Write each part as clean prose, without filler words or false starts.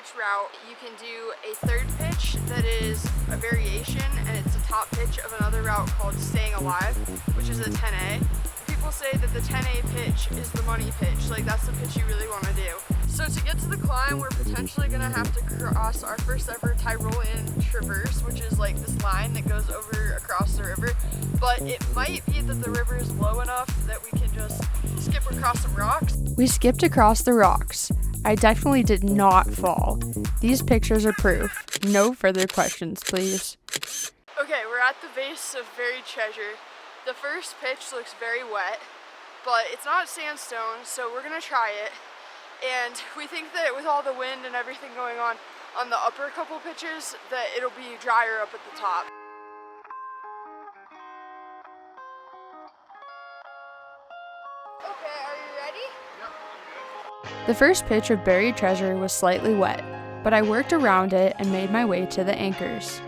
each route, you can do a third pitch that is a variation, and it's a top pitch of another route called Staying Alive, which is a 10A. People say that the 10A pitch is the money pitch, like that's the pitch you really want to do. So to get to the climb, we're potentially going to have to cross our first ever Tyrolean traverse, which is like this line that goes over across the river. But it might be that the river is low enough that we can just skip across some rocks. We skipped across the rocks. I definitely did not fall. These pictures are proof. No further questions, please. Okay, we're at the base of Buried Treasure. The first pitch looks very wet, but it's not sandstone, so we're gonna try it. And we think that with all the wind and everything going on the upper couple pitches, that it'll be drier up at the top. Okay, are you ready? Yep. The first pitch of Buried Treasure was slightly wet, but I worked around it and made my way to the anchors.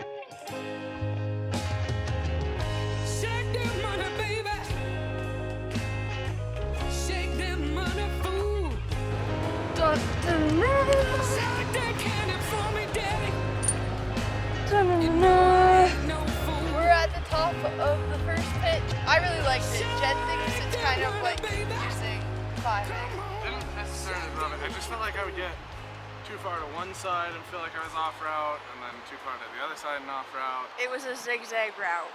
We're at the top of the first pitch. I really liked it. Jed thinks it's kind of like confusing climbing. I didn't necessarily love it. I just felt like I would get too far to one side and feel like I was off route, and then too far to the other side and off route. It was a zigzag route.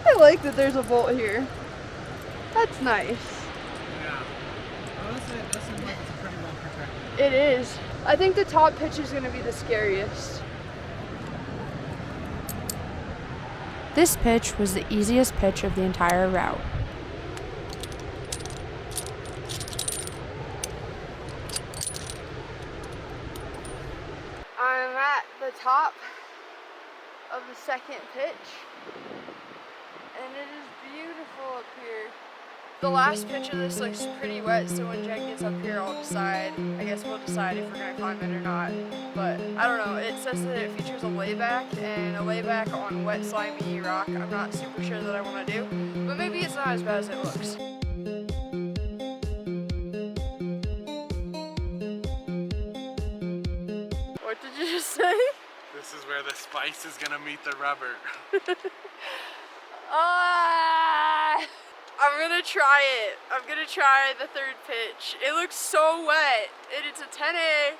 I like that there's a bolt here. That's nice. Yeah. Honestly, it does seem like it's pretty well protected. It is. I think the top pitch is going to be the scariest. This pitch was the easiest pitch of the entire route. I'm at the top of the second pitch, and it is beautiful up here. The last pitch of this looks pretty wet, so when Jed gets up here, I'll decide. I guess we'll decide if we're gonna climb it or not. But I don't know. It says that it features a layback, and a layback on wet, slimy rock. I'm not super sure that I want to do, but maybe it's not as bad as it looks. What did you just say? This is where the spice is gonna meet the rubber. I'm gonna try it. I'm gonna try the third pitch. It looks so wet, and it's a 10A.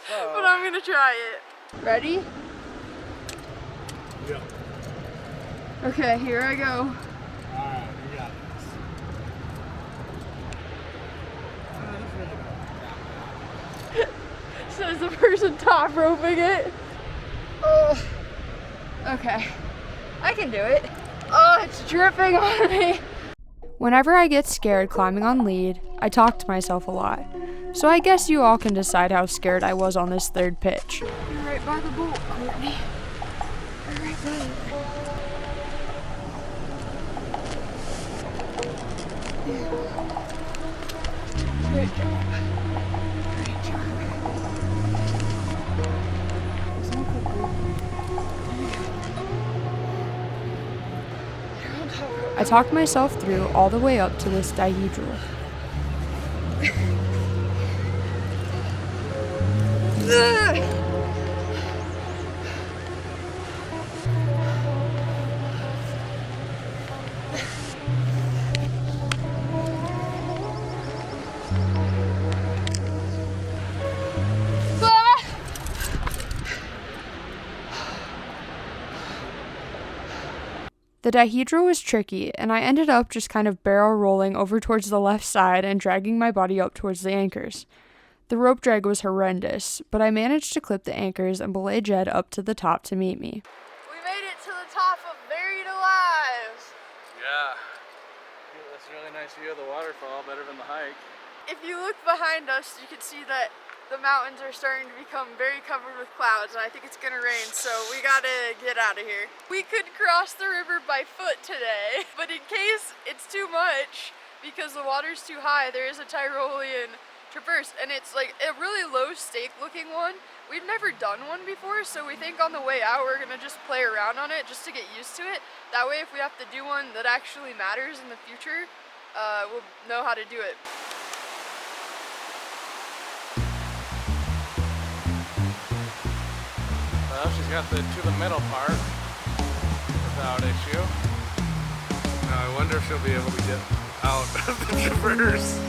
So, but I'm gonna try it. Ready? Yeah. Okay, here I go. Alright, we got this. Says the person top roping it. Oh. Okay. I can do it. Oh, it's dripping on me. Whenever I get scared climbing on lead, I talk to myself a lot. So I guess you all can decide how scared I was on this third pitch. You're right by the bolt, Courtney. You're right by it. Great job. Great job. I talked myself through all the way up to this dihedral. The dihedral was tricky, and I ended up just kind of barrel rolling over towards the left side and dragging my body up towards the anchors. The rope drag was horrendous, but I managed to clip the anchors and belay Jed up to the top to meet me. We made it to the top of Buried Alive. Yeah. That's a really nice view of the waterfall, better than the hike. If you look behind us, you can see that the mountains are starting to become very covered with clouds, and I think it's gonna rain, so we gotta get out of here. We could cross the river by foot today, but in case it's too much, because the water's too high, there is a Tyrolean traverse, and it's like a really low stake looking one. We've never done one before, so we think on the way out we're gonna just play around on it just to get used to it. That way if we have to do one that actually matters in the future, we'll know how to do it. enough. She's got to the middle part without issue. Now I wonder if she'll be able to get out of the traverse.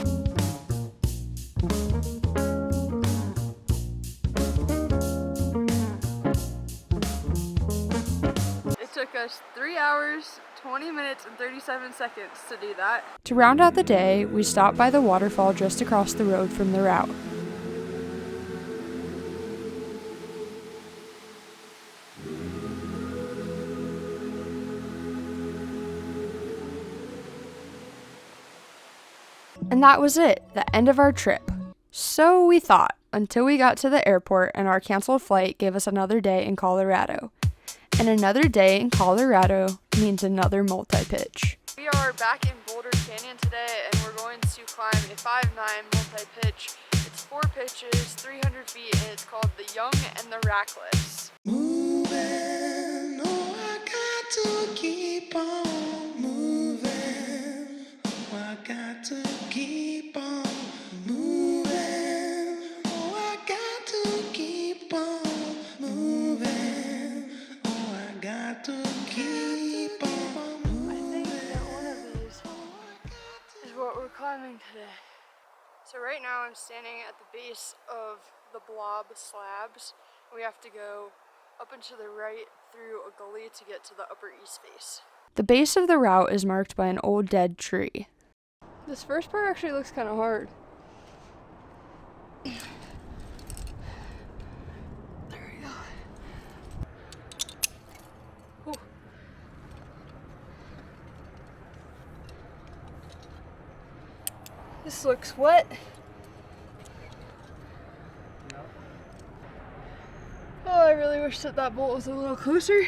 It took us 3 hours, 20 minutes, and 37 seconds to do that. To round out the day, we stopped by the waterfall just across the road from the route. And that was it, the end of our trip. So we thought, until we got to the airport and our canceled flight gave us another day in Colorado. And another day in Colorado means another multi-pitch. We are back in Boulder Canyon today, and we're going to climb a 5'9" multi-pitch. It's 4 pitches, 300 feet, and it's called the Young and The Rackless. Moving, oh, I got to keep on moving. Oh, I got to keep on moving. Oh, I got to keep on moving. Oh, I got to keep on moving. I think that one of these is what we're climbing today. So right now I'm standing at the base of the blob slabs. We have to go up and to the right through a gully to get to the upper east face. The base of the route is marked by an old dead tree. This first part actually looks kind of hard. There we go. Ooh. This looks wet. Oh, I really wish that that bolt was a little closer.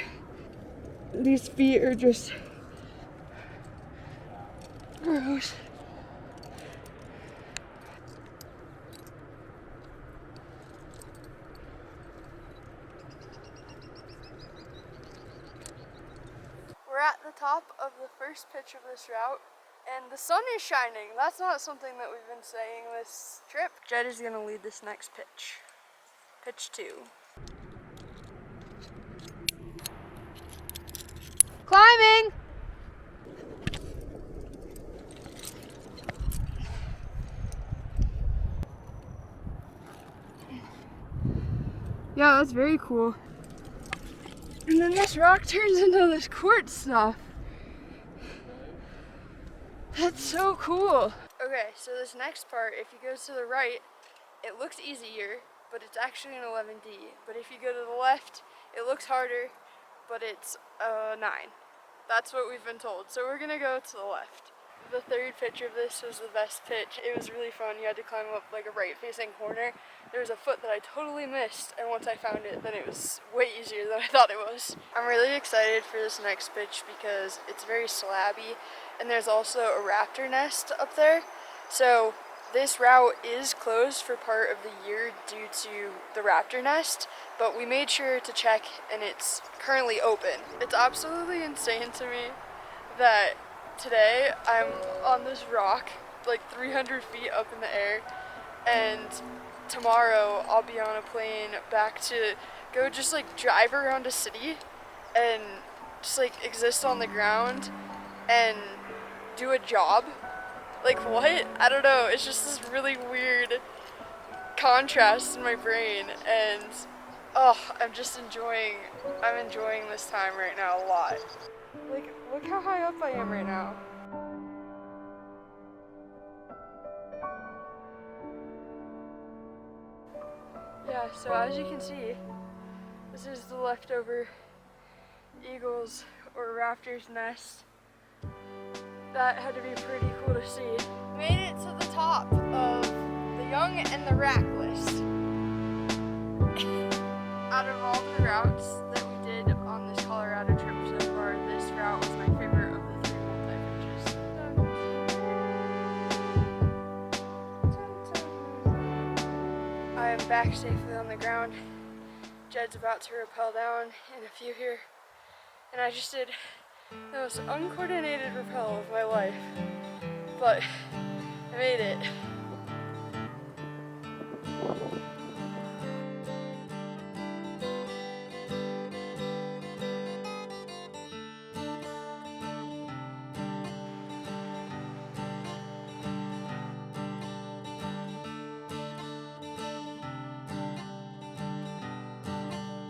These feet are just gross. We're at the top of the first pitch of this route, and the sun is shining. That's not something that we've been saying this trip. Jed is gonna lead this next pitch. Pitch 2. Climbing! Yeah, that's very cool. And then this rock turns into this quartz stuff. That's so cool. Okay, so this next part, if you go to the right, it looks easier, but it's actually an 11D. But if you go to the left, it looks harder, but it's a 9. That's what we've been told. So we're gonna go to the left. The third pitch of this was the best pitch. It was really fun. You had to climb up like a right-facing corner. There was a foot that I totally missed, and once I found it, then it was way easier than I thought it was. I'm really excited for this next pitch because it's very slabby, and there's also a raptor nest up there. So this route is closed for part of the year due to the raptor nest, but we made sure to check, and it's currently open. It's absolutely insane to me that today I'm on this rock like 300 feet up in the air, and tomorrow I'll be on a plane back to go just like drive around a city and just like exist on the ground and do a job. Like what? I don't know. It's just this really weird contrast in my brain, and I'm enjoying this time right now a lot. Like, look how high up I am right now. Yeah, so as you can see, this is the leftover eagle's or raptor's nest. That had to be pretty cool to see. Made it to the top of the Young and The Rackless. Out of all the routes that we did on this Colorado trip so far, this route was my favorite of the 3 multi-pitches. I am back safely on the ground. Jed's about to rappel down in a few here, and I just did the most uncoordinated rappel of my life, but I made it.